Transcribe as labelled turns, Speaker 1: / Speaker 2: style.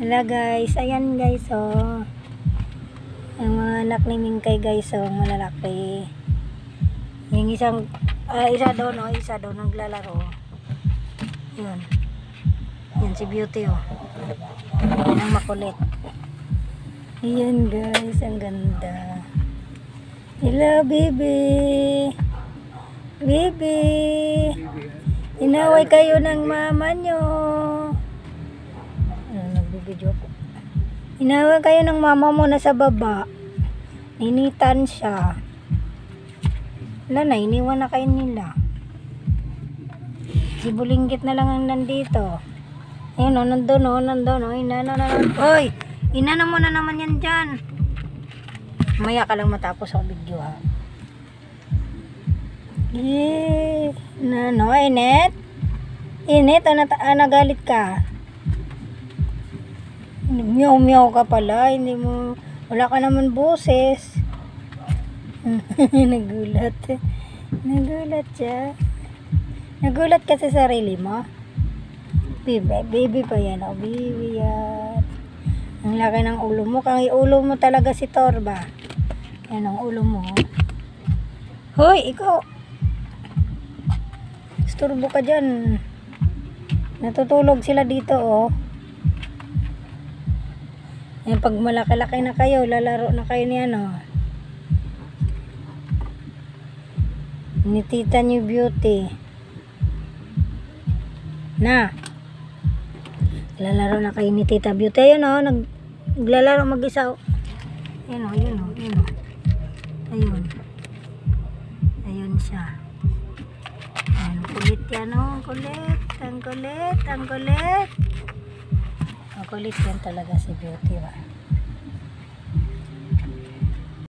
Speaker 1: Hello guys, ayan guys oh. Ang mga anak ni Mingkay guys oh, malalaki. Yung isa doon oh, isa doon naglalaro. Yun. Yan si Beauty oh. Yan ang makulit. Ayan guys, ang ganda. Hello baby. Baby. Inaway kayo ng mama nyo. Nagbibideo ko. Inaway kayo ng mama mo na sa baba. Ninitan siya. Wala na, iniwan na kayo nila. Si Bulinggit na lang ang nandito. Ayun o, nandun o, inano na lang. Hoy! Inano mo na naman yan dyan. Maya ka lang matapos ang video ha. Yee! Nano, Inet? Inet, nagalit ka? Meow ka pala, hindi mo, wala ka naman boses. Nagulat siya. Nagulat ka sa sarili mo. Baby pa yan, oh, baby yan. Ang laki ng ulo mo, kang ulo mo talaga si Torba. Yan ang ulo mo. Hoy, ikaw. Isturbo ka dyan. Natutulog sila dito, oh. Yan, pag malaki-laki na kayo, lalaro na kayo ni ano. Ni Tita New Beauty. Na. Lalaro na kayo ni Tita Beauty. Ayun oh, naglalaro mag-isa. Ayun oh, yun oh, yun oh. Ayun. Ayun siya. Ayun, kulit yan oh, kulit. Ang kulit, ang kulit. Ang kulit yan talaga si Beauty ba.